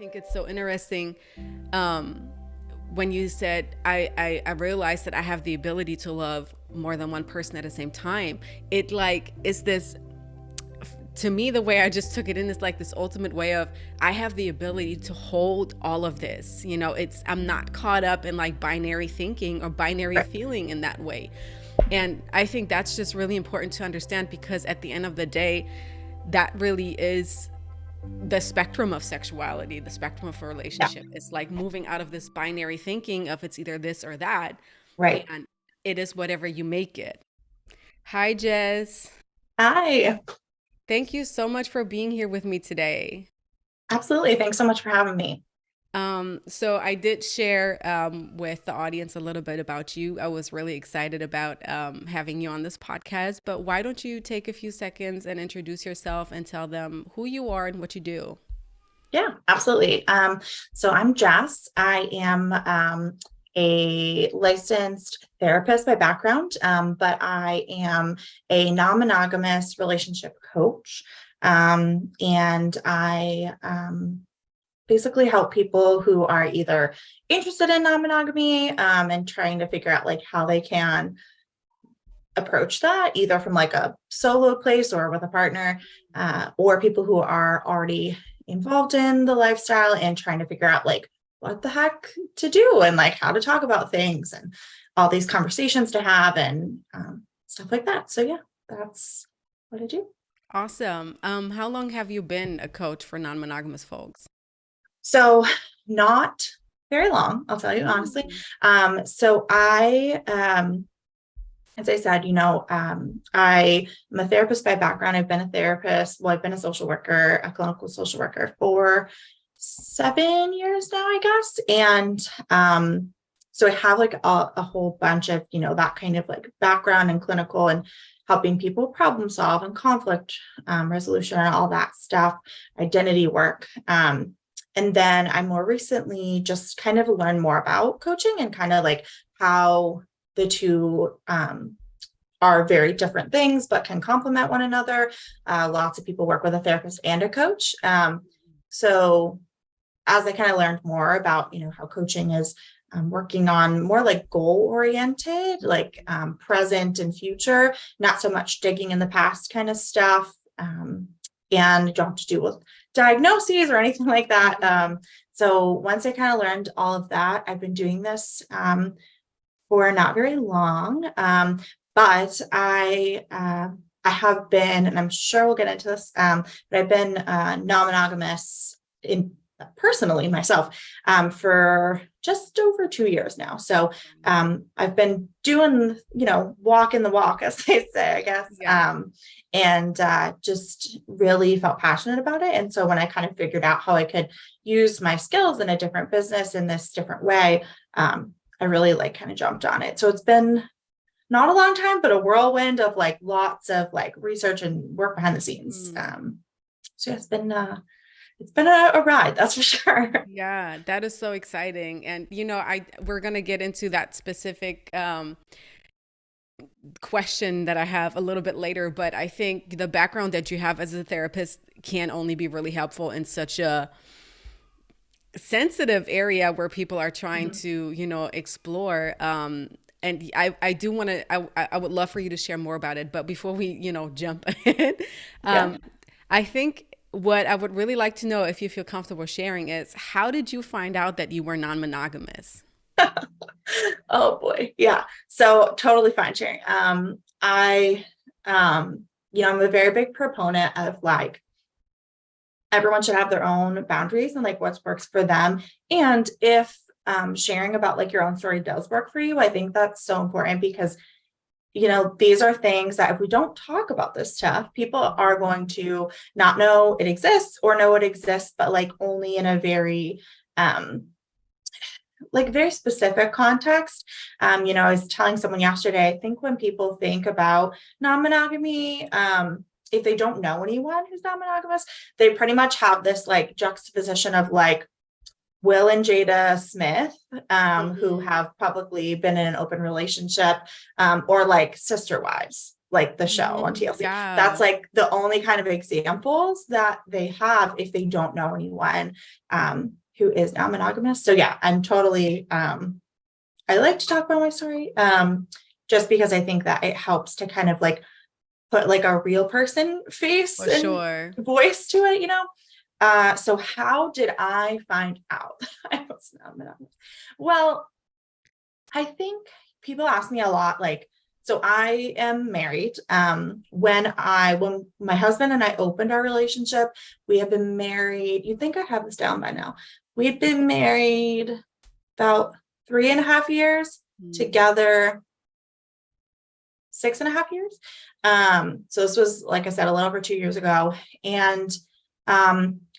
think it's so interesting when you said I realized that I have the ability to love more than one person at the same time. It like is this, to me, the way I just took it in is like this ultimate way of I have the ability to hold all of this. It's I'm not caught up in like binary thinking or binary Right. feeling in that way. And I think that's just really important to understand, because at the end of the day, that really is the spectrum of sexuality, the spectrum of a Yeah. relationship. It's like moving out of this binary thinking of it's either this or that, Right. and it is whatever you make it. Hi, Jess. Hi. Thank you so much for being here with me today. Absolutely. Thanks so much for having me. So I did share with the audience a little bit about you. I was really excited about having you on this podcast, but why don't you take a few seconds and introduce yourself and tell them who you are and what you do? Yeah, absolutely. So I'm Jess. I am a licensed therapist by background, but I am a non-monogamous relationship coach. And I basically help people who are either interested in non-monogamy and trying to figure out like how they can approach that either from like a solo place or with a partner, or people who are already involved in the lifestyle and trying to figure out like what the heck to do and like how to talk about things and all these conversations to have and stuff like that. So yeah, that's what I do. Awesome. How long have you been a coach for non-monogamous folks? So not very long, I'll tell you honestly. Mm. So I as I said, I am a therapist by background. I've been a therapist. Well, I've been a social worker, a clinical social worker for 7 years now, I guess. And so I have like a whole bunch of, that kind of like background in clinical and helping people problem solve and conflict resolution and all that stuff, identity work. And then I more recently just kind of learned more about coaching and kind of like how the two are very different things, but can complement one another. Lots of people work with a therapist and a coach. So as I kind of learned more about, how coaching is working on more like goal oriented, like present and future, not so much digging in the past kind of stuff. And you don't have to do with diagnoses or anything like that. So once I kind of learned all of that, I've been doing this for not very long. But I have been, and I'm sure we'll get into this, but I've been non-monogamous in personally myself for just over 2 years now. So I've been doing, walking the walk, as they say, I guess, Yeah. and just really felt passionate about it. And so when I kind of figured out how I could use my skills in a different business in this different way, I really like kind of jumped on it. So it's been not a long time, but a whirlwind of like lots of like research and work behind the scenes. Mm. So yeah, it's been a ride, that's for sure. Yeah, that is so exciting. And we're gonna get into that specific question that I have a little bit later, but I think the background that you have as a therapist can only be really helpful in such a sensitive area where people are trying Mhm. to, explore. And I do want to, I would love for you to share more about it. But before we, jump ahead, Yeah. um, I think what I would really like to know, if you feel comfortable sharing, is how did you find out that you were non-monogamous? Oh boy. Yeah. So totally fine sharing. I'm a very big proponent of like everyone should have their own boundaries and like what works for them. And if sharing about like your own story does work for you, I think that's so important because these are things that if we don't talk about this stuff, people are going to not know it exists or know it exists, but like only in a very um very specific context. I was telling someone yesterday, I think when people think about non-monogamy, if they don't know anyone who's non-monogamous, they pretty much have this like juxtaposition of like Will and Jada Smith, who Mhm. have publicly been in an open relationship, or like sister wives. like the show on TLC. Yeah. That's like the only kind of examples that they have if they don't know anyone who is now monogamous. So yeah, I'm totally I like to talk about my story just because I think that it helps to kind of like put like a real person face For and sure. voice to it, you know? So how did I find out I was not monogamous? Well, I think people ask me a lot, like, so I am married. When my husband and I opened our relationship, we have been married. You'd think I have this down by now. We'd been married about 3.5 years, Mm. together 6.5 years. So this was, like I said, a little over 2 years ago. And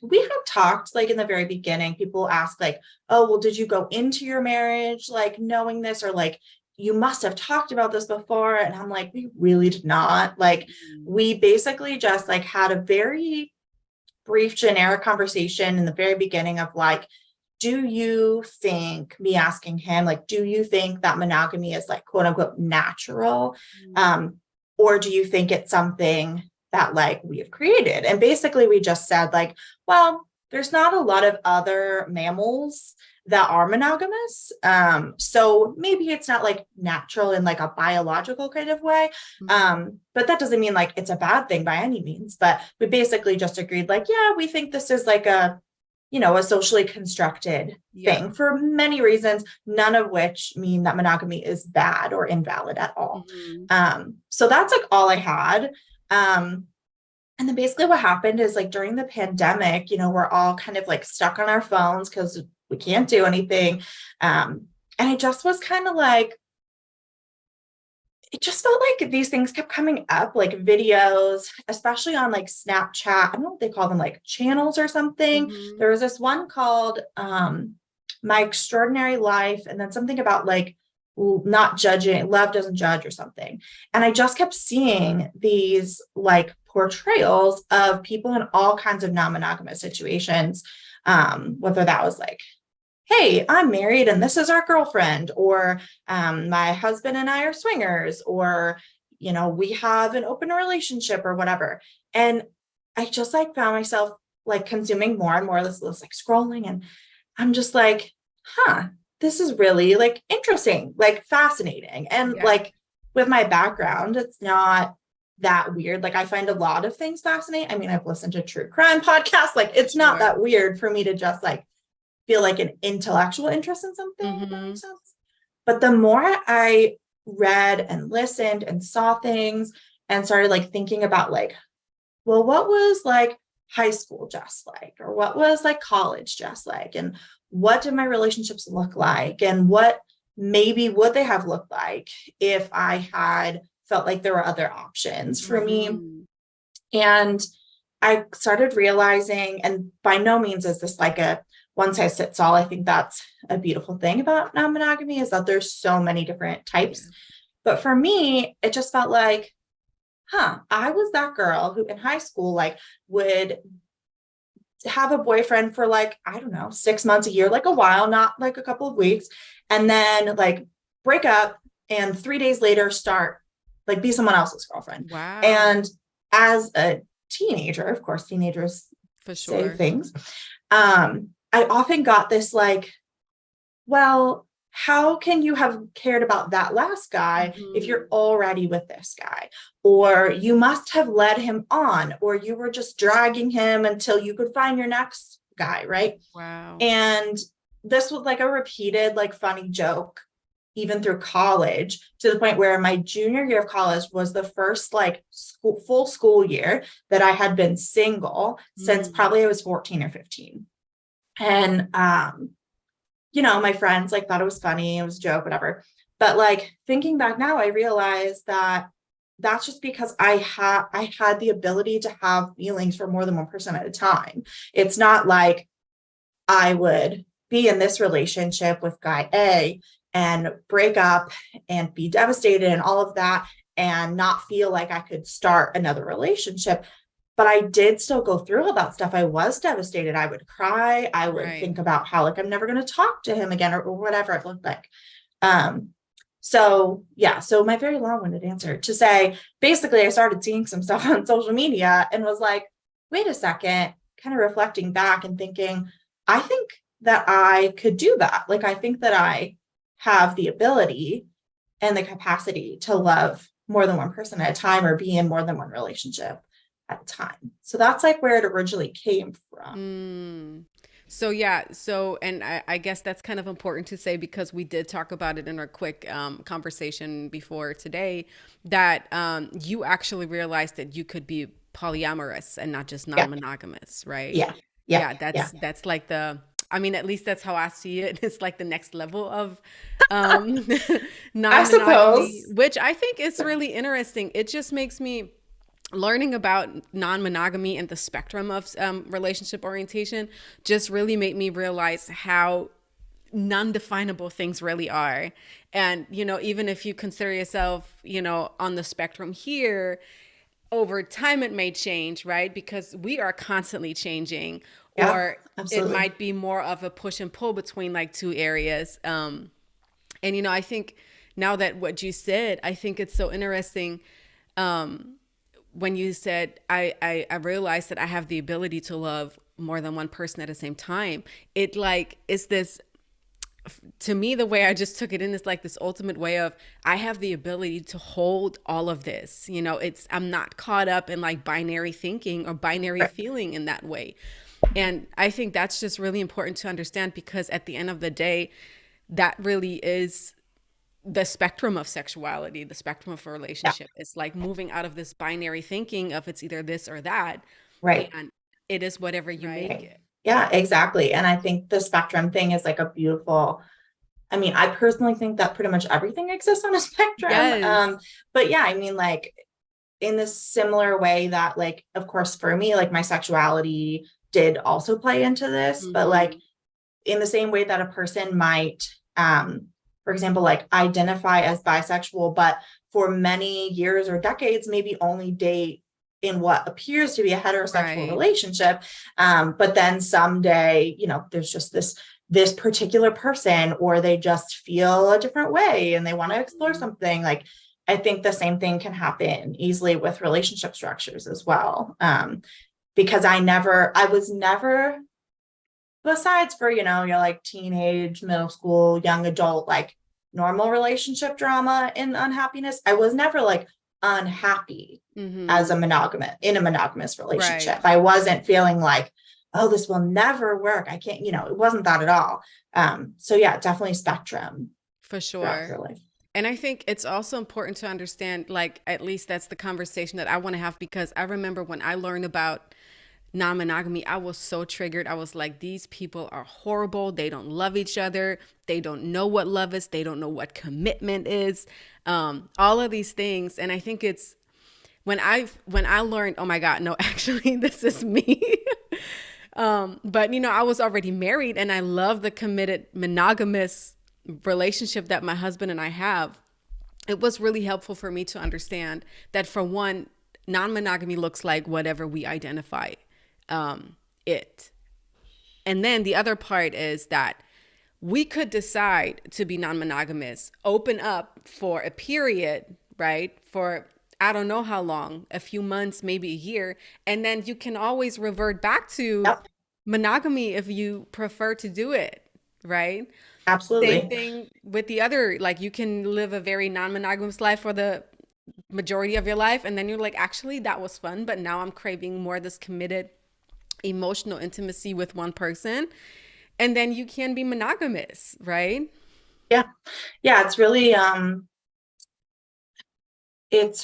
we had talked like in the very beginning, people ask like, oh, well, did you go into your marriage like knowing this, or like you must have talked about this before? And I'm like, we really did not. Like, we basically just like had a very brief generic conversation in the very beginning of like, do you think, me asking him, like, do you think that monogamy is like quote unquote natural? Or do you think it's something that like we have created? And basically we just said like, well, there's not a lot of other mammals that are monogamous. So maybe it's not like natural in like a biological kind of way. But that doesn't mean like it's a bad thing by any means. But we basically just agreed like, yeah, we think this is like a socially constructed thing for many reasons, none of which mean that monogamy is bad or invalid at all. So that's like all I had. And then basically what happened is like during the pandemic, we're all kind of like stuck on our phones because we can't do anything. And I just was kind of like, it just felt like these things kept coming up, like videos, especially on like Snapchat. I don't know what they call them, like channels or something. There was this one called My Extraordinary Life, and then something about like not judging, love doesn't judge or something. And I just kept seeing these like portrayals of people in all kinds of non-monogamous situations, whether that was like, hey, I'm married and this is our girlfriend, or my husband and I are swingers, or, we have an open relationship or whatever. And I just like found myself like consuming more and more of this like scrolling. And I'm just like, this is really like interesting, like fascinating. And like with my background, it's not that weird. Like I find a lot of things fascinating. I mean, I've listened to true crime podcasts. Like it's not that weird for me to just like feel like an intellectual interest in something, if that makes sense. But the more I read and listened and saw things and started like thinking about like, well, what was like high school Jess like, or what was like college Jess like, and what did my relationships look like, and what maybe would they have looked like if I had felt like there were other options for me. And I started realizing, and by no means is this like a one size fits all. I think that's a beautiful thing about non-monogamy, is that there's so many different types. But for me, it just felt like, I was that girl who in high school, like would have a boyfriend for like, I don't know, 6 months, a year, like a while, not like a couple of weeks, and then like break up and 3 days later start like be someone else's girlfriend. Wow. And as a teenager, of course, teenagers for sure say things. I often got this like, well, how can you have cared about that last guy if you're already with this guy? Or you must have led him on, or you were just dragging him until you could find your next guy, right? Wow. And this was like a repeated, like funny joke, even through college, to the point where my junior year of college was the first like full school year that I had been single since probably I was 14 or 15. And, my friends like thought it was funny. It was a joke, whatever. But like thinking back now, I realized that that's just because I had the ability to have feelings for more than one person at a time. It's not like I would be in this relationship with guy A and break up and be devastated and all of that and not feel like I could start another relationship. But I did still go through all that stuff. I was devastated. I would cry. I would think about how like I'm never going to talk to him again, or whatever it looked like. So yeah, so my very long-winded answer to say, basically, I started seeing some stuff on social media and was like, wait a second, kind of reflecting back and thinking, I think that I could do that. Like, I think that I have the ability and the capacity to love more than one person at a time or be in more than one relationship at a time. So that's like where it originally came from. Mm. So yeah, so and I guess that's kind of important to say because we did talk about it in our quick conversation before today that you actually realized that you could be polyamorous and not just Yeah, non-monogamous, right? yeah, yeah, Yeah, yeah. that's like the I mean, at least that's how I see it. It's like the next level of I non-monogamy, suppose. which I think is really interesting. It just makes me learning about non-monogamy and the spectrum of relationship orientation just really made me realize how non-definable things really are. And even if you consider yourself on the spectrum here, over time it may change, right? Because we are constantly changing. Yeah, Or it absolutely. might be more of a push and pull between like two areas. And I think now that what you said, I think it's so interesting. When you said I realized that I have the ability to love more than one person at the same time. It like is this, to me, the way I just took it in is like this ultimate way of I have the ability to hold all of this. It's I'm not caught up in like binary thinking or binary Right. feeling in that way. And I think that's just really important to understand because at the end of the day, that really is the spectrum of sexuality, the spectrum of a Yeah, relationship. It's like moving out of this binary thinking of it's either this or that. right. And it is whatever you make Right. it. Yeah, exactly. And I think the spectrum thing is like a beautiful, I mean, I personally think that pretty much everything exists on a spectrum. Yes. But yeah, I mean, like in this similar way that, like, of course, for me, like my sexuality did also play into this, but like Hmm. in the same way that a person might, for example, like identify as bisexual, but for many years or decades, maybe only date in what appears to be a heterosexual Right. relationship. But then someday, there's just this particular person, or they just feel a different way and they want to explore Mhm. something. Like, I think the same thing can happen easily with relationship structures as well. Because I was never, besides for, your like teenage, middle school, young adult, like normal relationship drama and unhappiness, I was never like unhappy as Mhm. a monogamous in a monogamous relationship. Right. I wasn't feeling like, oh, this will never work. I can't, it wasn't that at all. So yeah, definitely spectrum For throughout sure. your life. And I think it's also important to understand, like, at least that's the conversation that I want to have because I remember when I learned about non monogamy, I was so triggered. I was like, these people are horrible. They don't love each other. They don't know what love is. They don't know what commitment is. All of these things. And I think it's when I learned, oh my God, no, actually, this is me. But I was already married and I love the committed monogamous relationship that my husband and I have. It was really helpful for me to understand that for one, non-monogamy looks like whatever we identify it. And then the other part is that we could decide to be non-monogamous, open up for a period, right? For I don't know how long, a few months, maybe a year, and then you can always revert back to Yep, monogamy if you prefer to do it, right? Same absolutely. thing with the other, like you can live a very non-monogamous life for the majority of your life and then you're like, actually that was fun, but now I'm craving more this committed emotional intimacy with one person. And then you can be monogamous, right? Yeah. Yeah, it's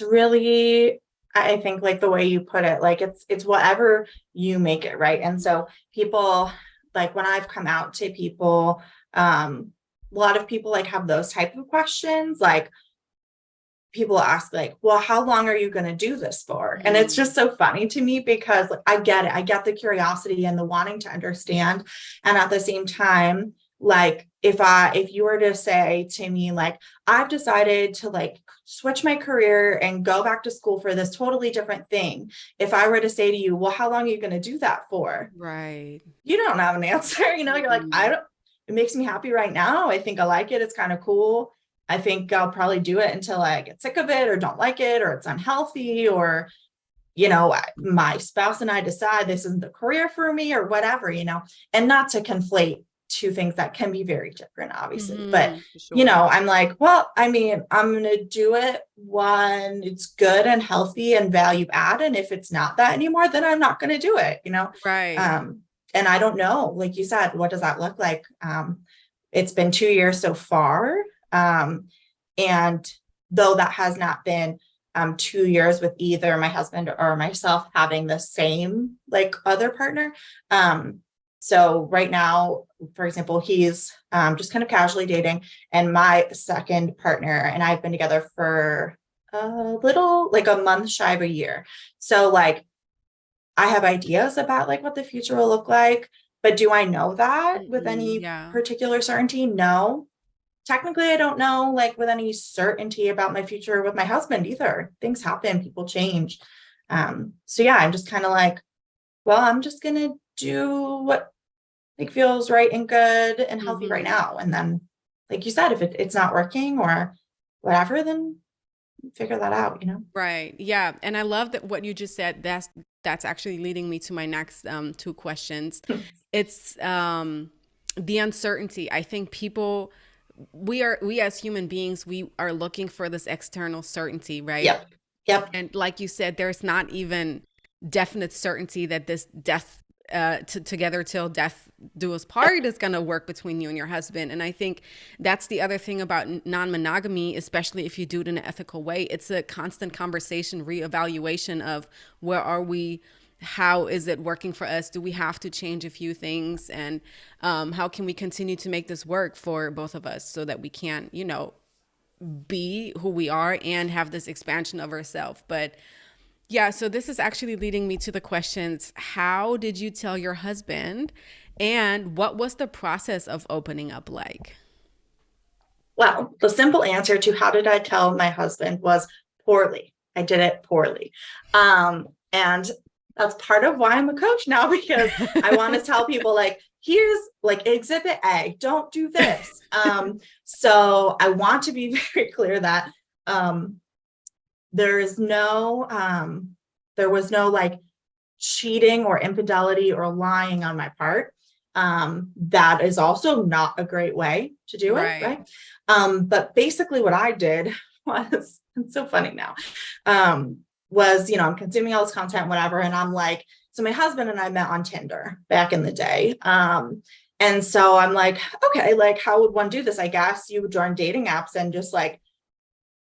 really, I think, like the way you put it, like it's whatever you make it, right? And Mhm. so people, like when I've come out to people, a lot of people like have those type of questions. Like people ask, like, well, how long are you going to do this for? And it's just Mm. so funny to me because, like, I get it. I get the curiosity and the wanting to understand. And at the same time, like if you were to say to me, like, I've decided to like switch my career and go back to school for this totally different thing, if I were to say to you, well, how long are you going to do that for? Right. You don't have an answer. You're like, I Mm-mm. don't, it makes me happy right now. I think I like it. It's kind of cool. I think I'll probably do it until I get sick of it or don't like it or it's unhealthy, or, my spouse and I decide this isn't the career for me or whatever, and not to conflate two things that can be very different, obviously. But, For sure. I'm like, well, I mean, I'm going to do it when it's good and healthy and value add. And if it's not that anymore, then I'm not going to do it. Right. And I don't know, like you said, what does that look like? It's been 2 years so far. And though that has not been 2 years with either my husband or myself having the same like other partner. So right now, for example, he's just kind of casually dating, and my second partner and I've been together for like a month shy of a year. So like I have ideas about like what the future will look like, but do I know that with any Yeah. particular certainty? No. Technically, I don't know like with any certainty about my future with my husband either. Things happen, people change. So yeah, I'm just kind of like, well, I'm just gonna do what like feels right and good and healthy right Hmm. now. And then, like you said, if it's not working or whatever, then figure that out. Right. Yeah. And I love that what you just said. That's actually leading me to my next two questions. It's the uncertainty. I think people we as human beings, we are looking for this external certainty, right? Yep. Yep. And like you said, there's not even definite certainty that this death together till death do us Yep. part is going to work between you and your husband. And I think that's the other thing about non-monogamy, especially if you do it in an ethical way. It's a constant conversation, reevaluation of where are we, how is it working for us, do we have to change a few things, and how can we continue to make this work for both of us so that we can, be who we are and have this expansion of ourselves. But yeah, so this is actually leading me to the questions. How did you tell your husband? And what was the process of opening up like? Well, the simple answer to how did I tell my husband was poorly. I did it poorly. And that's part of why I'm a coach now, because I want to tell people like, here's like exhibit A, don't do this. So I want to be very clear that there is no, there was no like cheating or infidelity or lying on my part. That is also not a great way to do it, Right. right? But basically what I did was, it's so funny now, was, I'm consuming all this content, whatever. And I'm like, so my husband and I met on Tinder back in the day. And so I'm like, okay, like how would one do this? I guess you would join dating apps and just like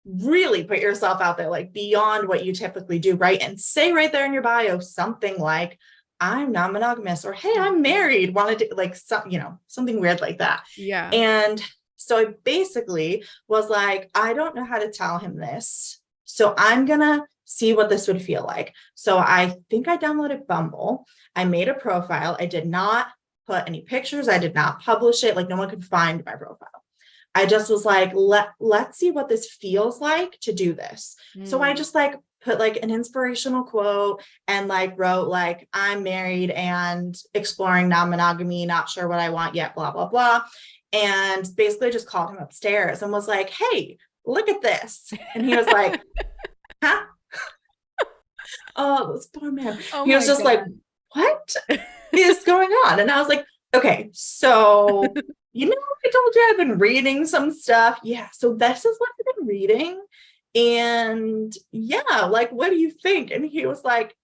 really put yourself out there, like beyond what you typically do, right? And say right there in your bio something like, I'm non-monogamous, or hey, I'm married, wanted to like something weird like that. Yeah. And so I basically was like, I don't know how to tell him this, so I'm gonna see what this would feel like. So I think I downloaded Bumble. I made a profile. I did not put any pictures. I did not publish it. Like no one could find my profile. I just was like, let's see what this feels like to do this. So I Mm. just like put like an inspirational quote and like wrote like, I'm married and exploring non-monogamy, not sure what I want yet, blah, blah, blah. And basically just called him upstairs and was like, hey, look at this. And he was like, huh? Oh, this poor man. Oh He was my just like, God. what is going on? And I was like, okay, so I told you I've been reading some stuff. Yeah, so this is what I've been reading. And yeah, like, what do you think? And he was like,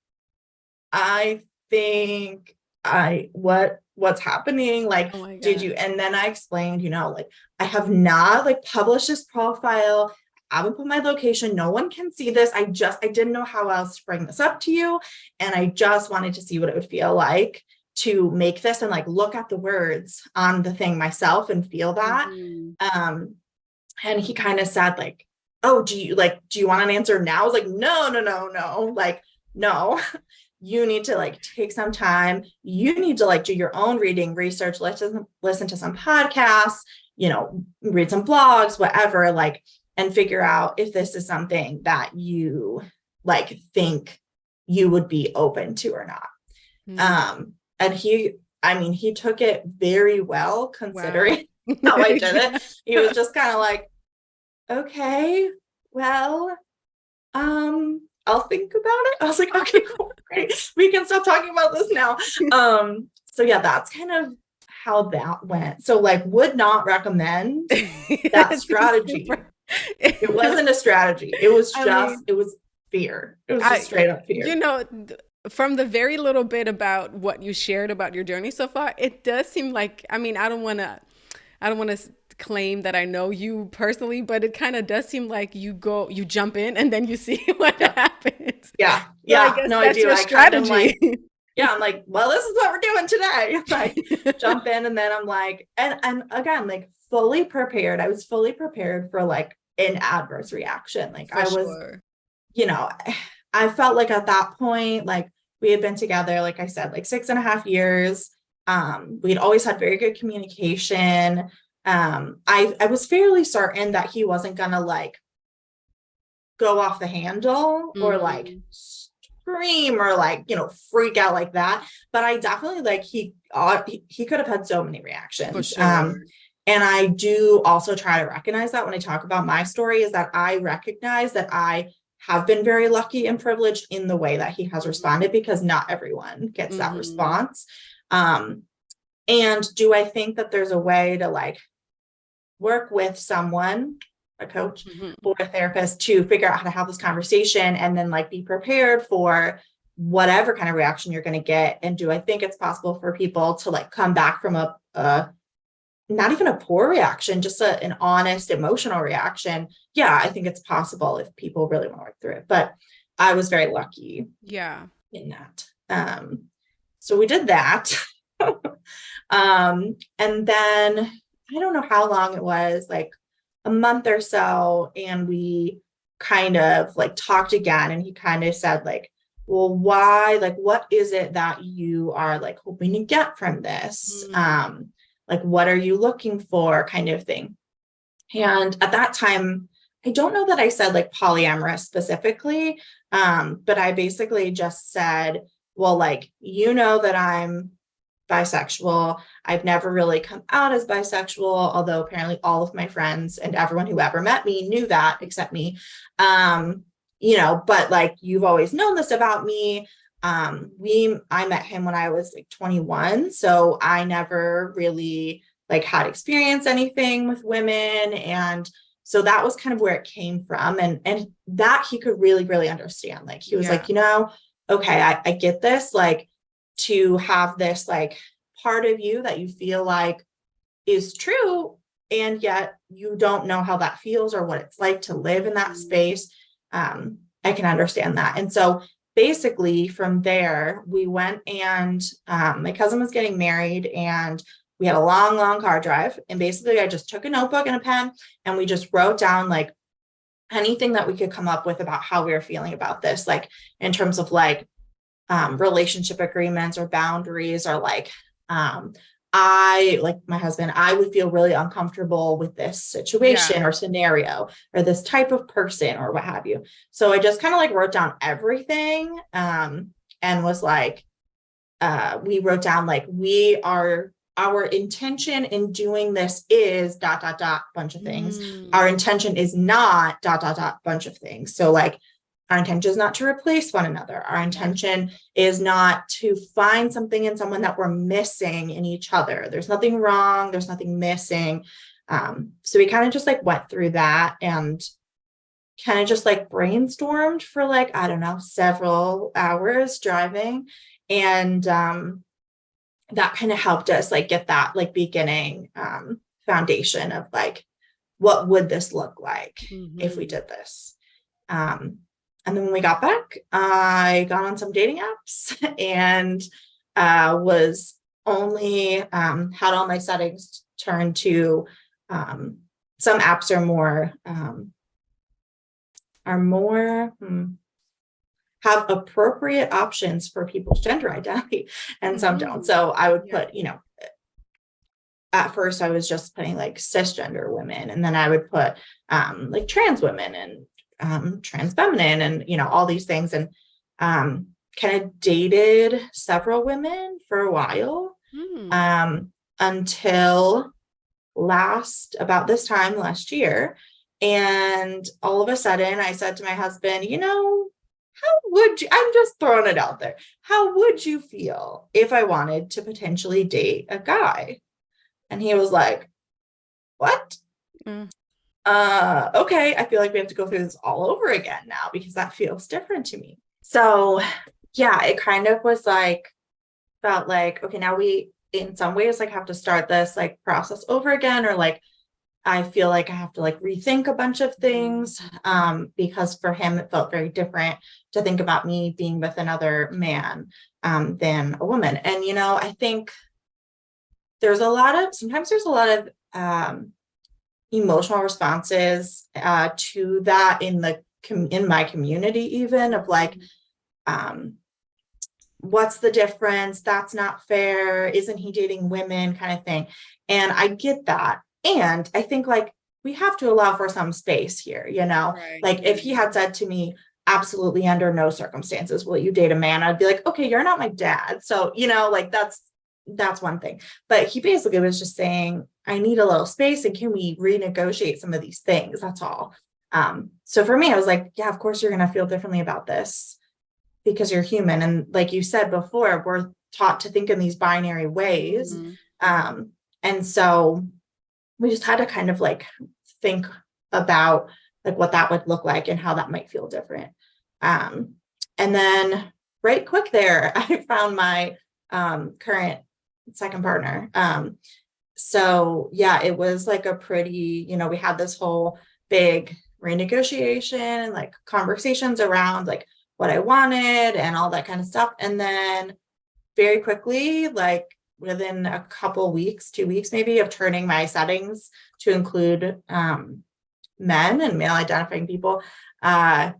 I think what's happening? Like, Oh my did God. you? And then I explained, like I have not like published this profile. I haven't put my location. No one can see this. I didn't know how else to bring this up to you. And I just wanted to see what it would feel like to make this and like look at the words on the thing myself and feel that. Hmm. Um, and he kind of said like, oh, do you want an answer now? I was like, no, no, no, no. Like, no, you need to like take some time. You need to like do your own reading, research, listen to some podcasts, read some blogs, whatever, like, and figure out if this is something that you like think you would be open to or not. Hmm. And he took it very well Wow. considering how I did it. He was just kind of like, okay, well, I'll think about it. I was like, okay, cool, great. We can stop talking about this now. So yeah, that's kind of how that went. So like would not recommend that That's strategy. super. It wasn't a strategy. It was I just, mean, it was fear. It was just I, straight up you fear. know, from the very little bit about what you shared about your journey so far, it does seem like, I mean, I don't want to claim that I know you personally, but it kind of does seem like you jump in and then you see what Yeah. happens. Yeah. So I Yeah. guess No, I that's do. your I kind of strategy. like, yeah, I'm like, well, this is what we're doing today. Like jump in and then I'm like, and again, like fully prepared. I was fully prepared for like an adverse reaction. Like For I was, sure. you know, I felt like at that point, like we had been together, like I said, like 6.5 years. We'd always had very good communication. I was fairly certain that he wasn't gonna like go off the handle or like Hmm. scream or like freak out like that, but I definitely like he could have had so many For reactions. sure. And I do also try to recognize that when I talk about my story, is that I recognize that I have been very lucky and privileged in the way that he has responded, because not everyone gets that Hmm. response. um and do I think that there's a way to like work with someone, a coach Hmm. or a therapist, to figure out how to have this conversation and then like be prepared for whatever kind of reaction you're going to get? And do I think it's possible for people to like come back from a not even a poor reaction, just an honest emotional reaction? Yeah, I think it's possible if people really want to work through it. But I was very lucky Yeah. in that. So we did that. And then I don't know how long it was, like a month or so, and we kind of like talked again, and he kind of said like, well, why, like what is it that you are like hoping to get from this? Mm. Like what are you looking for, kind of thing. And at that time, I don't know that I said like polyamorous specifically, but I basically just said, well, like, that I'm bisexual. I've never really come out as bisexual, although apparently all of my friends and everyone who ever met me knew that except me. But like you've always known this about me. I met him when I was like 21, so I never really like had experienced anything with women, and so that was kind of where it came from, and that he could really really understand. Like he was Yeah. like, okay, I get this, like to have this like part of you that you feel like is true, and yet you don't know how that feels or what it's like to live in that Mhm. space. I can understand that. And so basically from there we went, and my cousin was getting married, and we had a long long car drive, and basically I just took a notebook and a pen, and we just wrote down like anything that we could come up with about how we were feeling about this, like in terms of like relationship agreements or boundaries, or like I, like my husband, I would feel really uncomfortable with this Yeah. situation or scenario or this type of person or what have you. So I just kind of like wrote down everything, and was like, we wrote down like, our intention in doing this is dot dot dot bunch of things. Our Mm. intention is not dot dot dot bunch of things. So like our intention is not to replace one another. Our Yeah. intention is not to find something in someone that we're missing in each other. There's nothing wrong. There's nothing missing. So we kind of just like went through that and kind of just like brainstormed for like, I don't know, several hours driving. And that kind of helped us like get that like beginning foundation of like, what would this look like if we Hmm. did this? Um, and then when we got back, I got on some dating apps and was only had all my settings turned to some apps are more have appropriate options for people's gender identity, and some don't. Hmm. So I would Yeah. put, at first I was just putting like cisgender women, and then I would put like trans women and trans feminine, and all these things, and kind of dated several women for a while, Mm. um, until about this time last year. And all of a sudden I said to my husband, how would you, I'm just throwing it out there. How would you feel if I wanted to potentially date a guy? And he was like, what? Mm. Okay, I feel like we have to go through this all over again now because that feels different to me. So yeah, it kind of was like, felt like, okay, now we in some ways like have to start this like process over again, or like I feel like I have to like rethink a bunch of things, because for him it felt very different to think about me being with another man than a woman. And I think sometimes there's a lot of emotional responses to that in my community, even of like, what's the difference? That's not fair. Isn't he dating women, kind of thing. And I get that. And I think like we have to allow for some space here, Right. like if he had said to me, absolutely under no circumstances will you date a man, I'd be like, okay, you're not my dad. So, like that's one thing. But he basically was just saying, I need a little space and can we renegotiate some of these things? That's all. So for me, I was like, yeah, of course you're going to feel differently about this because you're human. And like you said before, we're taught to think in these binary ways. And so we just had to kind of like think about like what that would look like and how that might feel different. And then right quick there, I found my current second partner. So yeah, it was like a pretty, we had this whole big renegotiation and like conversations around like what I wanted and all that kind of stuff. And then very quickly, like within a couple weeks, 2 weeks maybe, of turning my settings to include men and male identifying people, met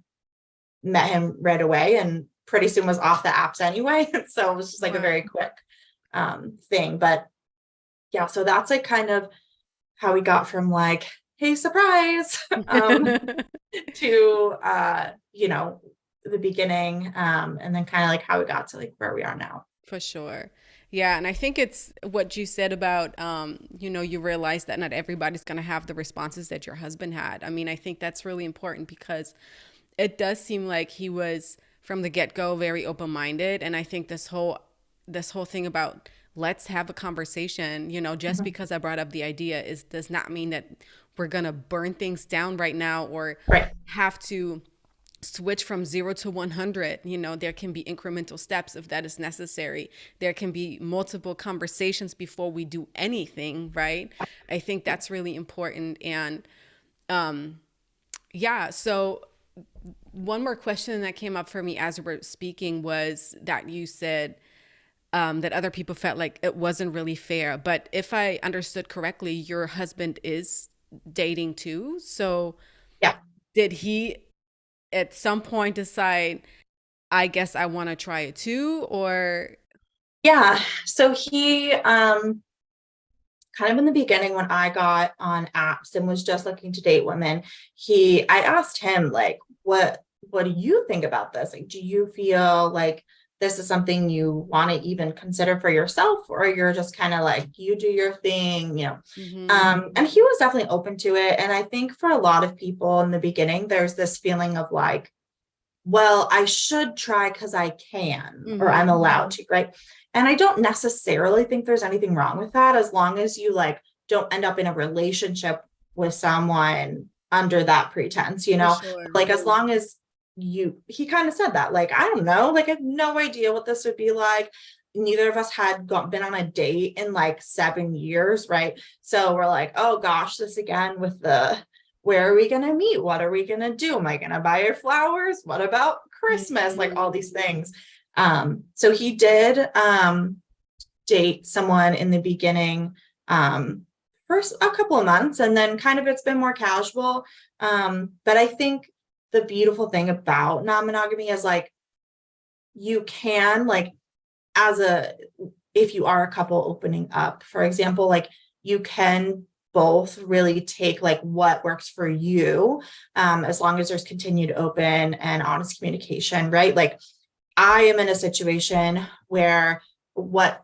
him right away and pretty soon was off the apps anyway. So it was just like a very quick thing. But yeah, so that's like kind of how we got from like, hey, surprise, to the beginning, and then kind of like how we got to like where we are now. For sure. Yeah, and I think it's what you said about, you realize that not everybody's going to have the responses that your husband had. I mean, I think that's really important because it does seem like he was from the get-go very open-minded, and I think this whole thing about let's have a conversation, just because I brought up the idea does not mean that we're going to burn things down right now or Right. have to switch from 0 to 100. There can be incremental steps if that is necessary. There can be multiple conversations before we do anything, right? I think that's really important. And yeah, so one more question that came up for me as we were speaking was that you said that other people felt like it wasn't really fair. But if I understood correctly, your husband is dating too. So Yeah. did he at some point decide, I guess I want to try it too? Or Yeah. So he kind of in the beginning when I got on apps and was just looking to date women, I asked him like, what do you think about this? Like, do you feel like this is something you want to even consider for yourself, or you're just kind of like, you do your thing, and he was definitely open to it. And I think for a lot of people in the beginning, there's this feeling of like, well, I should try because I can, or I'm allowed to, right? And I don't necessarily think there's anything wrong with that, as long as you like don't end up in a relationship with someone under that pretense, for sure. like as long as he kind of said that, like, I don't know, like I have no idea what this would be like. Neither of us had been on a date in like 7 years, right? So we're like, oh gosh, this again with where are we going to meet? What are we going to do? Am I going to buy her flowers? What about Christmas? Like all these things. So he did date someone in the beginning, first a couple of months, and then kind of it's been more casual. But I think the beautiful thing about non-monogamy is like, you can like, if you are a couple opening up, for example, like you can both really take like what works for you, as long as there's continued open and honest communication, right? Like I am in a situation where what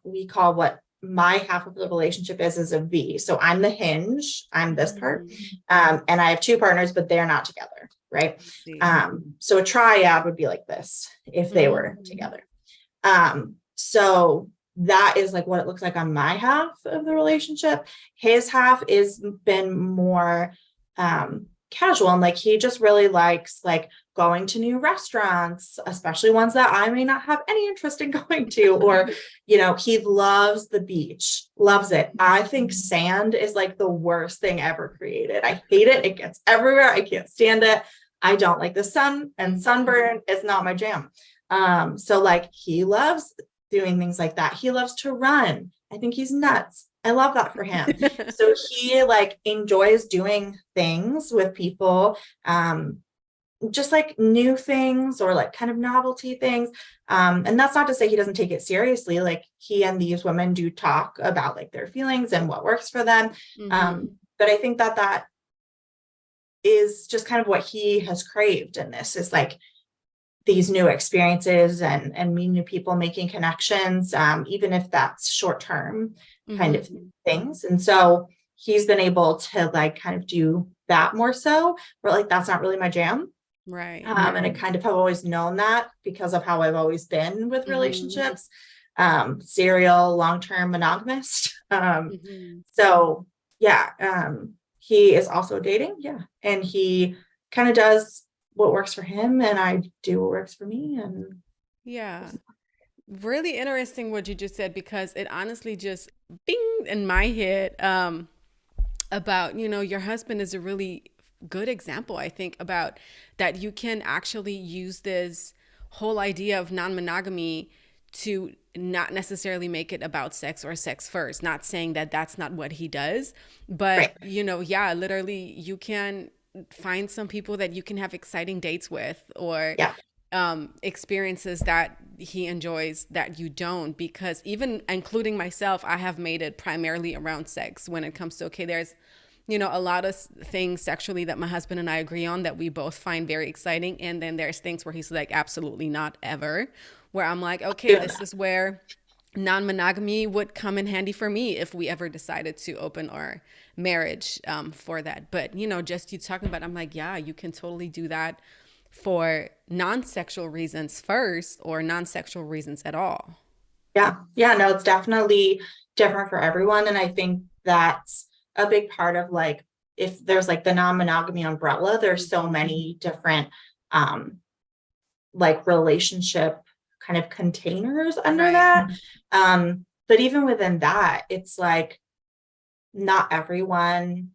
my half of the relationship is a V. So I'm the hinge, I'm this part. And I have two partners, but they're not together, right? So a triad would be like this if they were together. So that is like what it looks like on my half of the relationship. His half is been more casual, and like he just really likes like going to new restaurants, especially ones that I may not have any interest in going to, or he loves the beach, loves it. I think sand is like the worst thing ever created. I hate it. It gets everywhere. I can't stand it. I don't like the sun, and sunburn is not my jam. So like he loves doing things like that. He loves to run. I think he's nuts. I love that for him. So he like enjoys doing things with people, just like new things or like kind of novelty things. And that's not to say he doesn't take it seriously. Like he and these women do talk about like their feelings and what works for them. But I think that is just kind of what he has craved in this, is like these new experiences and meeting new people, making connections, even if that's short term kind of things. And so he's been able to like kind of do that more so, where like that's not really my jam. Right. And I kind of have always known that because of how I've always been with relationships, serial, long-term monogamous. So yeah, he is also dating. Yeah. And he kind of does what works for him, and I do what works for me. And yeah, really interesting what you just said, because it honestly just bing in my head about, your husband is a really good example, I think, about that you can actually use this whole idea of non-monogamy to not necessarily make it about sex or sex first. Not saying that that's not what he does, but yeah, literally you can find some people that you can have exciting dates with, or experiences that he enjoys that you don't, because even including myself, I have made it primarily around sex when it comes to, okay, there's a lot of things sexually that my husband and I agree on that we both find very exciting, and then there's things where he's like, absolutely not ever, where I'm like, okay, this is where non-monogamy would come in handy for me if we ever decided to open our marriage for that. But just you talking about, I'm like, yeah, you can totally do that for non-sexual reasons first, or non-sexual reasons at all. Yeah, no, it's definitely different for everyone. And I think that's a big part of like, if there's like the non-monogamy umbrella, there's so many different like relationship kind of containers under that. But even within that, it's like not everyone,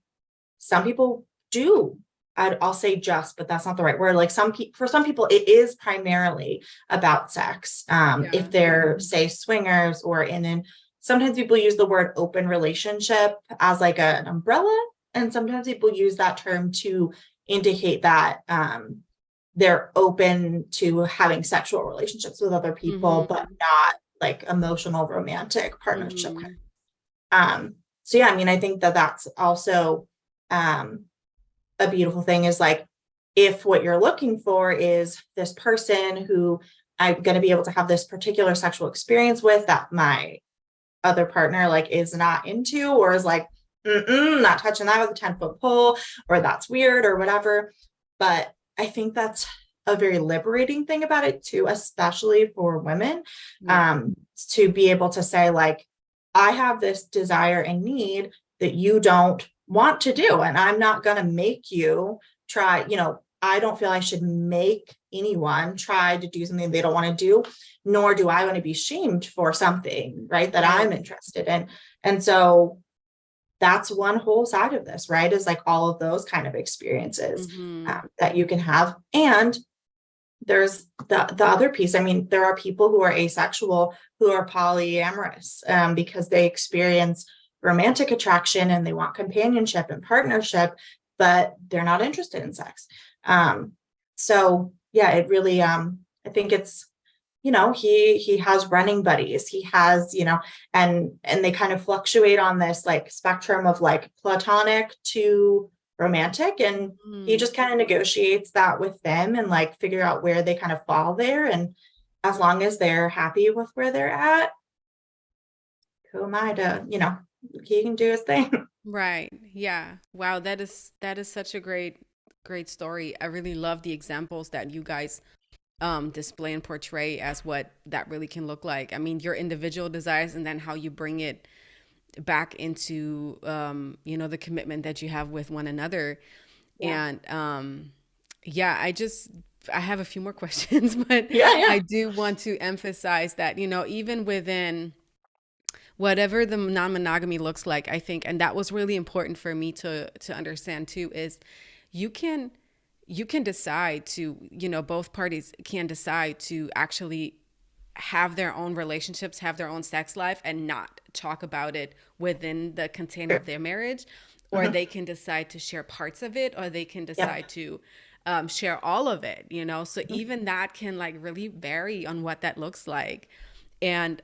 some people do. I'll say just, but that's not the right word. Like for some people, it is primarily about sex. If they're say swingers, or sometimes people use the word open relationship as like an umbrella. And sometimes people use that term to indicate that they're open to having sexual relationships with other people, but not like emotional, romantic partnership. So yeah, I mean, I think that that's also a beautiful thing, is like, if what you're looking for is this person who I'm going to be able to have this particular sexual experience with, that my other partner like is not into, or is like, not touching that with a 10-foot pole, or that's weird or whatever. But I think that's a very liberating thing about it too, especially for women, to be able to say like, I have this desire and need that you don't want to do, and I'm not going to make you try. I don't feel I should make anyone try to do something they don't want to do, nor do I want to be shamed for something, right, that I'm interested in. And so that's one whole side of this, right, is like all of those kind of experiences that you can have. And there's the other piece. I mean, there are people who are asexual who are polyamorous because they experience romantic attraction and they want companionship and partnership, but they're not interested in sex. So yeah, it really, I think it's, he has running buddies, he has, and they kind of fluctuate on this like spectrum of like platonic to romantic, and he just kind of negotiates that with them and like figure out where they kind of fall there. And as long as they're happy with where they're at, who am I to, he can do his thing. Right. Yeah. Wow, that is such a great story. I really love the examples that you guys display and portray as what that really can look like. I mean, your individual desires and then how you bring it back into the commitment that you have with one another. Yeah. And yeah, I have a few more questions, but Yeah. Yeah. I do want to emphasize that, even within whatever the non-monogamy looks like, I think, and that was really important for me to understand too, is you can decide to, both parties can decide to actually have their own relationships, have their own sex life, and not talk about it within the container of Sure. their marriage. Or Mhm. they can decide to share parts of it, or they can Yep. decide to share all of it, So Mhm. even that can like really vary on what that looks like. And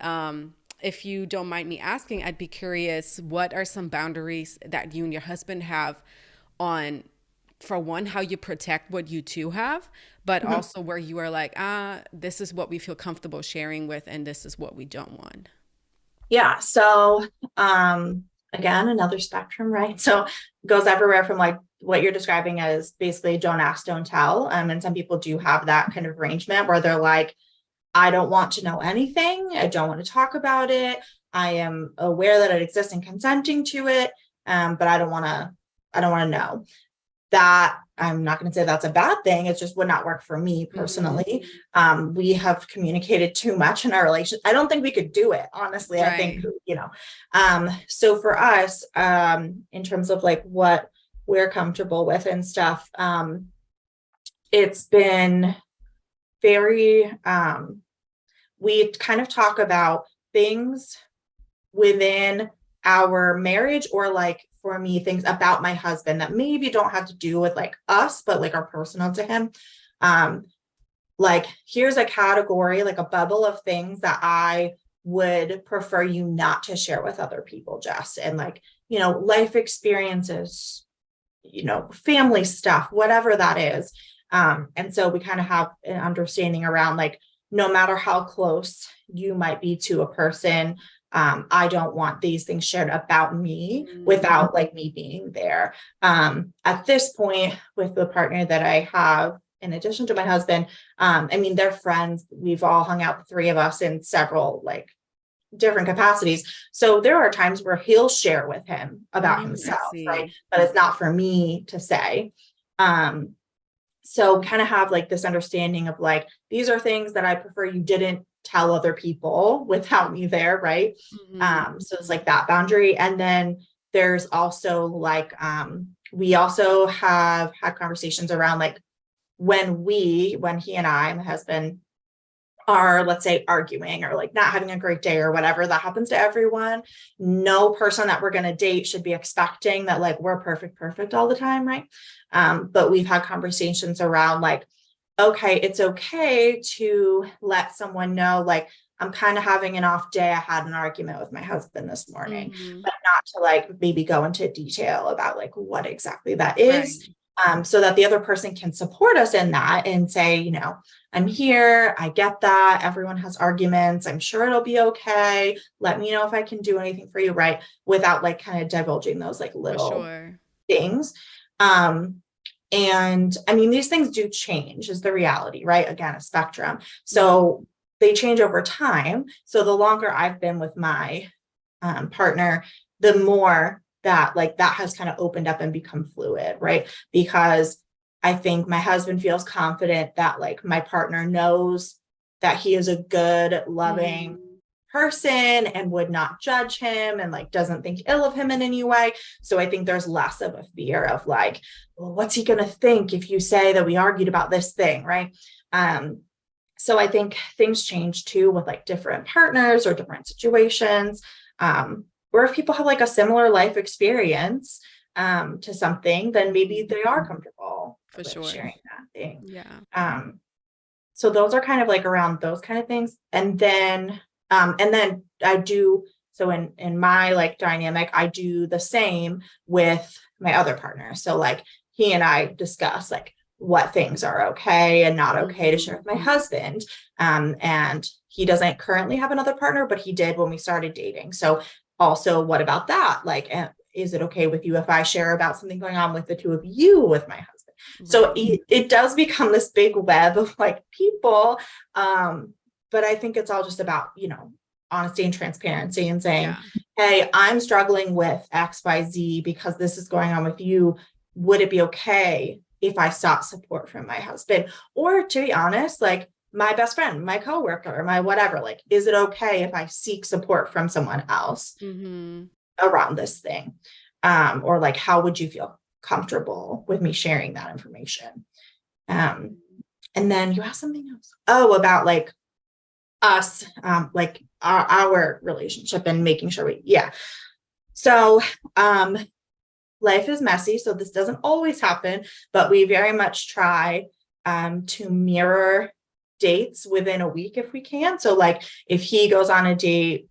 if you don't mind me asking, I'd be curious, what are some boundaries that you and your husband have on, for one, how you protect what you two have, but Mhm. also where you are like, this is what we feel comfortable sharing with, and this is what we don't want. Yeah. So, again, another spectrum, right? So it goes everywhere from like what you're describing as basically don't ask, don't tell. And some people do have that kind of arrangement where they're like, I don't want to know anything. I don't want to talk about it. I am aware that it exists and consenting to it. But I don't want to know. That I'm not going to say that's a bad thing. It just would not work for me Hmm. personally. We have communicated too much in our relation. I don't think we could do it, honestly. I think, Right. so for us, in terms of like what we're comfortable with and stuff, it's been very, we kind of talk about things within our marriage, or like for me, things about my husband that maybe don't have to do with like us, but like are personal to him. Um, like here's a category, like a bubble of things that I would prefer you not to share with other people, Jess, and like, life experiences, family stuff, whatever that is. And so we kind of have an understanding around like, no matter how close you might be to a person, I don't want these things shared about me Mm. without like me being there. At this point, with the partner that I have, in addition to my husband, I mean, they're friends. We've all hung out, the three of us, in several like different capacities. So there are times where he'll share with him about I himself, right? see. But it's not for me to say. Um, so kind of have like this understanding of like, these are things that I prefer you didn't tell other people without me there, right? Hmm. So it's like that boundary. And then there's also like, we also have had conversations around like when he and I, my husband, are, let's say, arguing or like not having a great day or whatever, that happens to everyone. No person that we're going to date should be expecting that like we're perfect all the time, right? But we've had conversations around like, okay, it's okay to let someone know like, I'm kind of having an off day. I had an argument with my husband this morning, Hmm. but not to like maybe go into detail about like what exactly that Right. is. So that the other person can support us in that and say, I'm here. I get that. Everyone has arguments. I'm sure it'll be okay. Let me know if I can do anything for you, right? Without like kind of divulging those like For little sure. things. Um, and I mean, these things do change, is the reality, right? Again, a spectrum. Hmm. So they change over time. So the longer I've been with my partner, the more that like that has kind of opened up and become fluid, right? Because I think my husband feels confident that like my partner knows that he is a good, loving Hmm. person and would not judge him and like doesn't think ill of him in any way. So I think there's less of a fear of like, well, what's he going to think if you say that we argued about this thing, right? So I think things change too with like different partners or different situations. Or if people have like a similar life experience to something, then maybe Hmm. they are comfortable For with sure. sharing that thing. Yeah. Um, so those are kind of like around those kind of things. And then I do, so in my like dynamic, I do the same with my other partner. So like he and I discuss like, what things are okay and not okay to share with my Mhm. husband. And he doesn't currently have another partner, but he did when we started dating. So also, what about that? Like, is it okay with you if I share about something going on with the two of you with my husband? So Right. it does become this big web of like people. But I think it's all just about, honesty and transparency and saying, Yeah. hey, I'm struggling with XYZ because this is going on with you. Would it be okay if I sought support from my husband? Or to be honest, like my best friend, my coworker, my whatever, like, is it okay if I seek support from someone else Mhm. around this thing? Or like, how would you feel comfortable with me sharing that information? Um, and then you asked something else. Oh, about like us, like our relationship and making sure yeah. So, life is messy, so this doesn't always happen, but we very much try to mirror dates within a week if we can. So, like, if he goes on a date,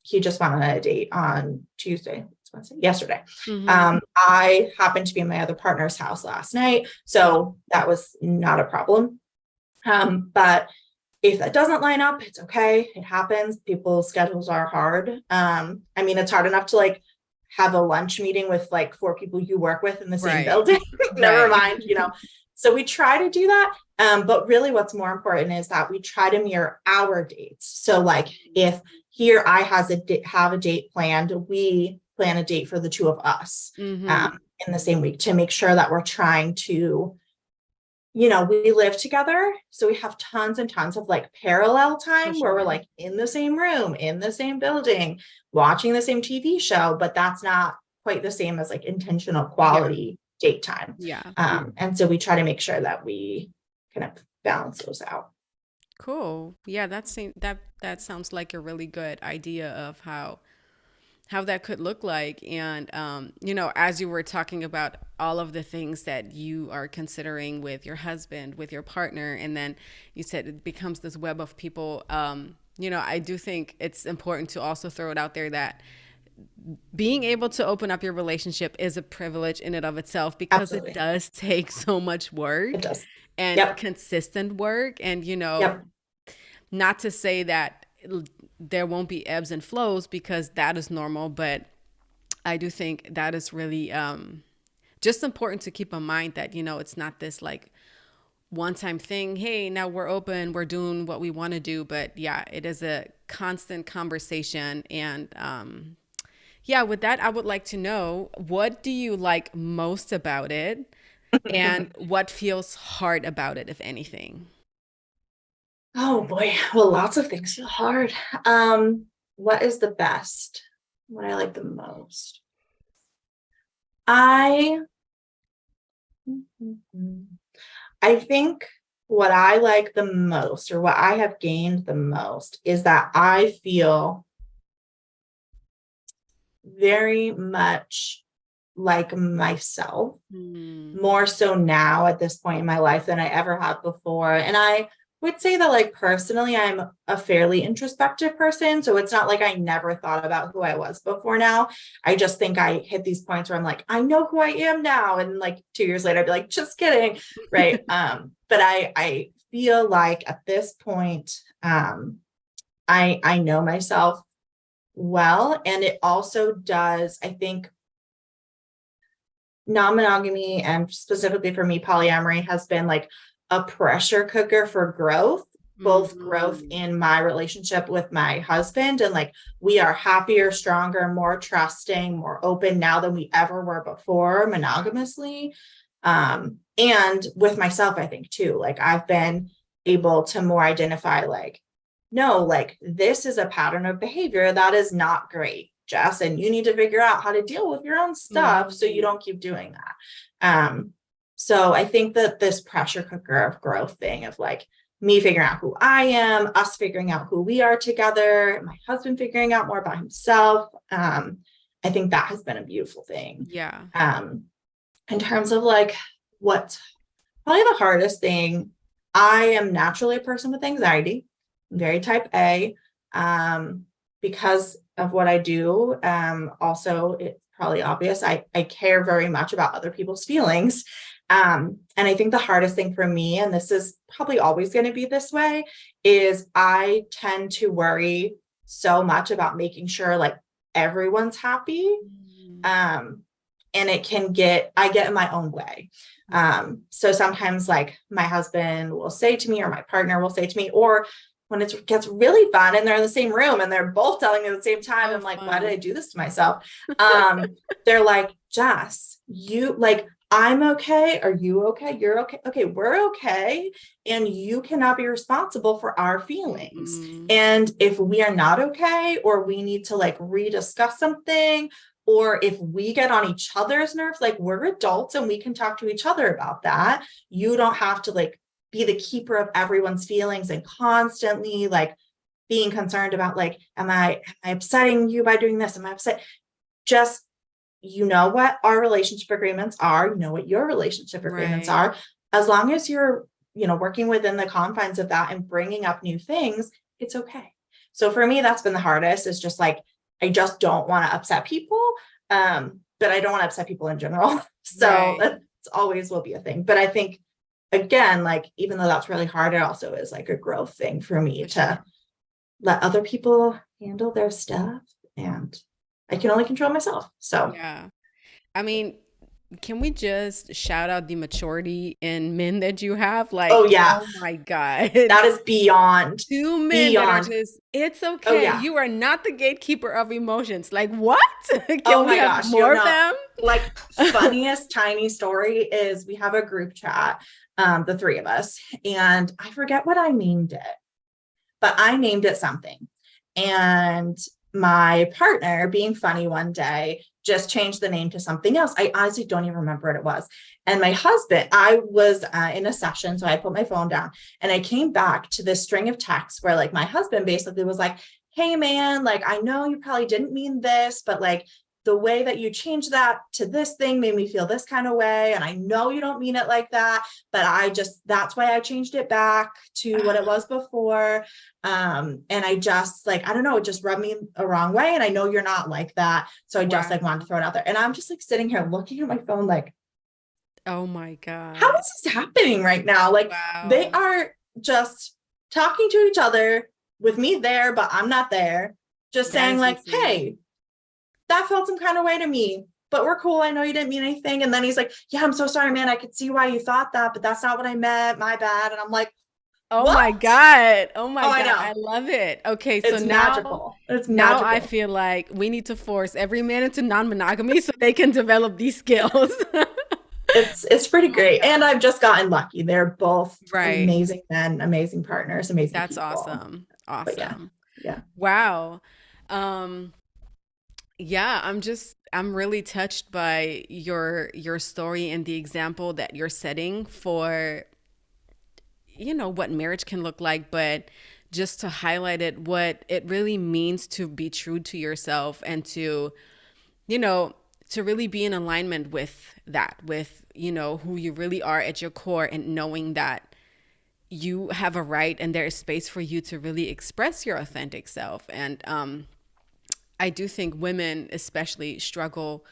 he just went on a date on Tuesday, yesterday. Mhm. I happened to be in my other partner's house last night, so that was not a problem. But if that doesn't line up, it's okay. It happens. People's schedules are hard. I mean, it's hard enough to like have a lunch meeting with like four people you work with in the same Right. building. Never Right. mind, So we try to do that. But really what's more important is that we try to mirror our dates. So like if here I have a date planned, we plan a date for the two of us Mhm. in the same week to make sure that we're trying to we live together. So we have tons and tons of like parallel For time where we're sure. like in the same room, in the same building, watching the same TV show, but that's not quite the same as like intentional Yeah. quality date time. Yeah. And so we try to make sure that we kind of balance those out. Cool. Yeah, that sounds like a really good idea of how that could look like. And as you were talking about all of the things that you are considering with your husband, with your partner, and then you said it becomes this web of people. I do think it's important to also throw it out there that being able to open up your relationship is a privilege in and of itself, because it Absolutely. does take so much It work does. and Yep. consistent work. And Yep. not to say that there won't be ebbs and flows, because that is normal, but I do think that is really just important to keep in mind that it's not this like one time thing. Hey, now we're open, we're doing what we want to do. But yeah, it is a constant conversation. And yeah, with that, I would like to know, what do you like most about it, and what feels hard about it, if anything? Oh boy. Well, lots of things feel hard. What is the best? What I like the most? I I think what I like the most, or what I have gained the most, is that I feel very much like myself, Hmm. more so now at this point in my life than I ever have before. And I would say that, like, personally, I'm a fairly introspective person. So it's not like I never thought about who I was before now. I just think I hit these points where I'm like, I know who I am now. And like 2 years later, I'd be like, just kidding. Right. But I feel like at this point, I know myself well. And it also does, I think, non-monogamy, and specifically for me, polyamory, has been like a pressure cooker for growth, both growth Hmm. in my relationship with my husband, and like we are happier, stronger, more trusting, more open now than we ever were before monogamously. And with myself, I think too, like I've been able to more identify like, no, like this is a pattern of behavior that is not great, Jess, and you need to figure out how to deal with your own stuff so you Hmm. don't keep doing that. So I think that this pressure cooker of growth thing of like me figuring out who I am, us figuring out who we are together, my husband figuring out more about himself. I think that has been a beautiful thing. Yeah. In terms of like what's probably the hardest thing, I am naturally a person with anxiety, very type A, because of what I do. Also, it's probably obvious, I care very much about other people's feelings. And I think the hardest thing for me, and this is probably always going to be this way, is I tend to worry so much about making sure like everyone's happy. Um, and I get in my own way. So sometimes like my husband will say to me, or my partner will say to me, or when it gets really fun and they're in the same room and they're both telling me at the same time, Oh, I'm like, why fun. did I do this to myself? They're like, Jess, you like, I'm okay. Are you okay? You're okay. Okay, we're okay. And you cannot be responsible for our feelings. Mm-mm. And if we are not okay, or we need to like rediscuss something, or if we get on each other's nerves, like we're adults and we can talk to each other about that. You don't have to like be the keeper of everyone's feelings and constantly like being concerned about like, am I upsetting you by doing this? Am I upset? Just, you know what our relationship agreements are, you know what your relationship agreements Right. are. As long as you're, you know, working within the confines of that and bringing up new things, it's okay. So for me, that's been the hardest, is just like, I just don't want to upset people. But I don't want to upset people in general. So Right. that's always will be a thing. But I think, again, like, even though that's really hard, it also is like a growth thing for me For sure. to let other people handle their stuff. And I can only control myself. So, Yeah. I mean, can we just shout out the maturity in men that you have? oh Like, yeah, oh my God. that is beyond, Two men that are beyond. just, it's Oh okay. yeah. You are not the gatekeeper of emotions. Like, what? Oh Can we my have gosh. You more of know, them? like, funniest tiny story is we have a group chat, the three of us, and I forget what I named it, but I named it something. And my partner, being funny one day, just changed the name to something else. I honestly don't even remember what it was. And my husband, I was in a session, so I put my phone down and I came back to this string of texts where like my husband basically was like, hey man, like I know you probably didn't mean this, but like the way that you changed that to this thing made me feel this kind of way. And I know you don't mean it like that, but that's why I changed it back to what it was before. And I just like, I don't know, it just rubbed me a wrong way. And I know you're not like that. So I just Wow. like wanted to throw it out there. And I'm just like sitting here looking at my phone, like, Oh my how God. is this happening right now? Like they Wow. are just talking to each other with me there, but I'm not there. Just That saying is like, insane. hey, that felt some kind of way to me, but we're cool. I know you didn't mean anything. And then he's like, yeah, I'm so sorry, man. I could see why you thought that, but that's not what I meant. My bad. And I'm like, Oh what? my God. Oh my Oh, I God. know. I love it. Okay, so It's now magical. It's now I magical. feel like we need to force every man into non-monogamy so they can develop these skills. It's pretty Oh my great. And God. I've just gotten lucky. They're both Right. amazing men, amazing partners, amazing That's people. awesome. But yeah, Awesome. yeah. Wow. Um, yeah, I'm really touched by your story and the example that you're setting for, what marriage can look like, but just to highlight it, what it really means to be true to yourself and you know, to really be in alignment with that, with, who you really are at your core, and knowing that you have a right and there is space for you to really express your authentic self. And I do think women especially struggle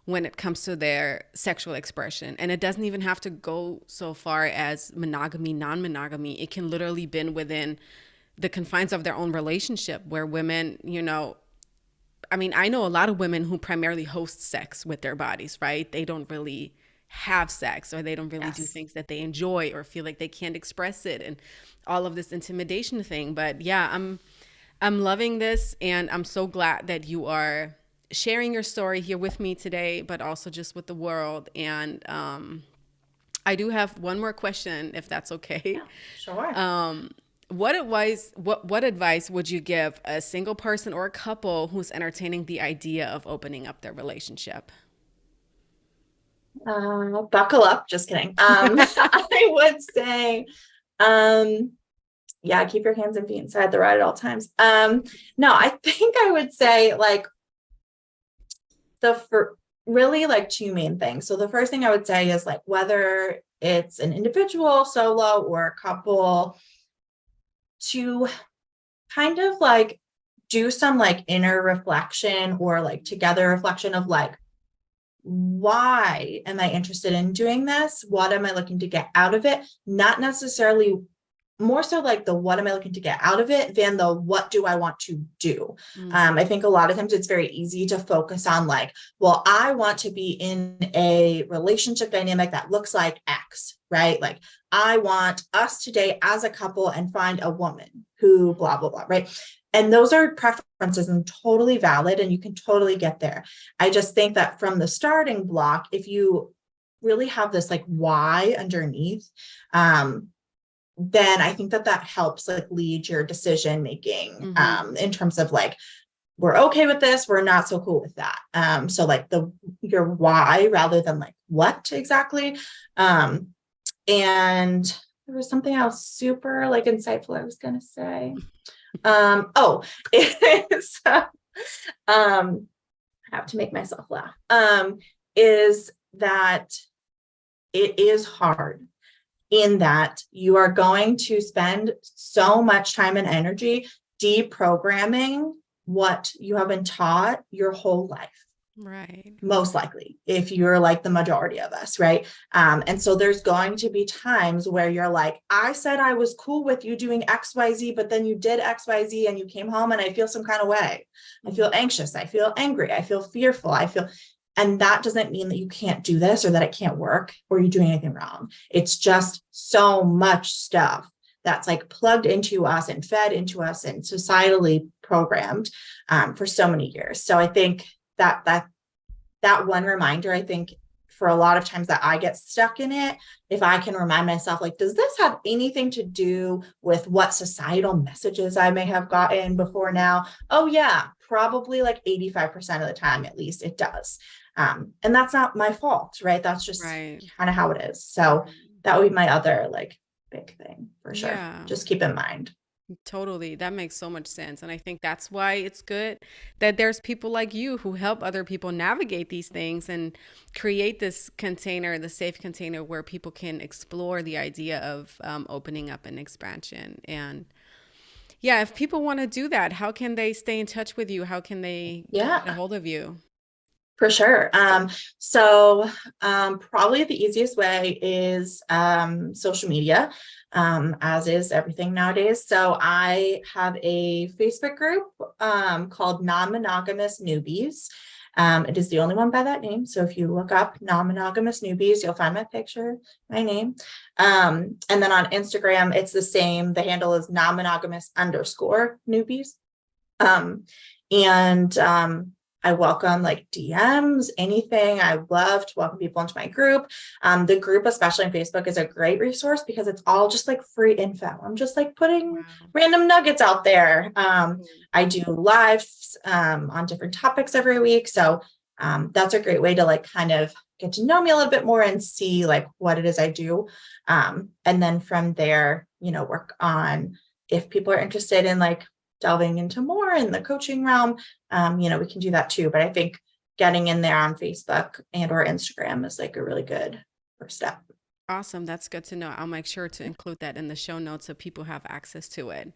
when it comes to their sexual expression. And it doesn't even have to go so far as monogamy, non-monogamy. It can literally be within the confines of their own relationship, where women, I mean, I know a lot of women who primarily host sex with their bodies, right? They don't really have sex, or they don't really do Yes. things that they enjoy, or feel like they can't express it, and all of this intimidation thing. But yeah, I'm loving this, and I'm so glad that you are sharing your story here with me today, but also just with the world. And I do have one more question, if that's okay. Yeah, sure. What advice would you give a single person or a couple who's entertaining the idea of opening up their relationship? Buckle up. Just kidding. I would say, um, yeah, keep your hands and feet inside the ride at all times. No, I think I would say like for really like two main things. So the first thing I would say is like whether it's an individual, solo, or a couple, to kind of like do some like inner reflection or like together reflection of like why am I interested in doing this? What am I looking to get out of it? Not necessarily, more so like the what am I looking to get out of it than the what do I want to do. I think a lot of times it's very easy to focus on like, well, I want to be in a relationship dynamic that looks like X, right? Like I want us to date as a couple and find a woman who blah, blah, blah, right? And those are preferences and totally valid, and you can totally get there. I just think that from the starting block, if you really have this like why underneath, then I think that that helps like lead your decision making in terms of like, we're okay with this, we're not so cool with that. So like your why rather than like what exactly. And there was something else super like insightful I was gonna say. Oh, it's I have to make myself laugh. Is that it is hard in that you are going to spend so much time and energy deprogramming what you have been taught your whole life. Right. Most likely, if you're like the majority of us, right? And so there's going to be times where you're like, I said I was cool with you doing XYZ, but then you did XYZ and you came home and I feel some kind of way. I feel anxious. I feel angry. I feel fearful. And that doesn't mean that you can't do this or that it can't work or you're doing anything wrong. It's just so much stuff that's like plugged into us and fed into us and societally programmed for so many years. So I think that one reminder, I think for a lot of times that I get stuck in it, if I can remind myself, like, does this have anything to do with what societal messages I may have gotten before now? Oh yeah, probably like 85% of the time, at least it does. And that's not my fault, right? That's just Right. kind of how it is. So that would be my other like big thing for sure. Yeah. Just keep in mind. Totally. That makes so much sense. And I think that's why it's good that there's people like you who help other people navigate these things and create this container, the safe container where people can explore the idea of opening up and expansion. And yeah, if people want to do that, how can they stay in touch with you? How can they get a Yeah. hold of you? For sure. So probably the easiest way is social media, as is everything nowadays. So I have a Facebook group called Non-Monogamous Newbies. It is the only one by that name. So if you look up Non-Monogamous Newbies, you'll find my picture, my name. And then on Instagram, it's the same. The handle is non-monogamous_newbies. And I welcome like DMs, anything. I love to welcome people into my group. The group, especially on Facebook, is a great resource because it's all just like free info. I'm just like putting random nuggets out there. I do lives on different topics every week. So that's a great way to like kind of get to know me a little bit more and see like what it is I do. And then from there, work on if people are interested in like delving into more in the coaching realm, we can do that too. But I think getting in there on Facebook and or Instagram is like a really good first step. Awesome. That's good to know. I'll make sure to include that in the show notes so people have access to it.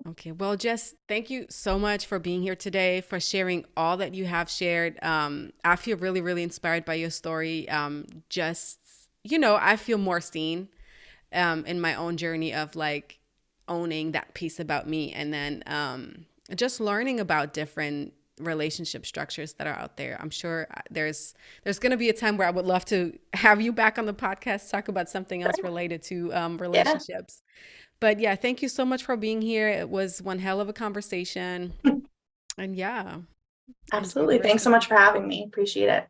Okay. Well, Jess, thank you so much for being here today, for sharing all that you have shared. I feel really, really inspired by your story. I feel more seen in my own journey of like owning that piece about me, and then just learning about different relationship structures that are out there. I'm sure there's going to be a time where I would love to have you back on the podcast, talk about something else related to relationships. But yeah, thank you so much for being here. It was one hell of a conversation. And yeah. Absolutely. Thanks so much for having me. Appreciate it.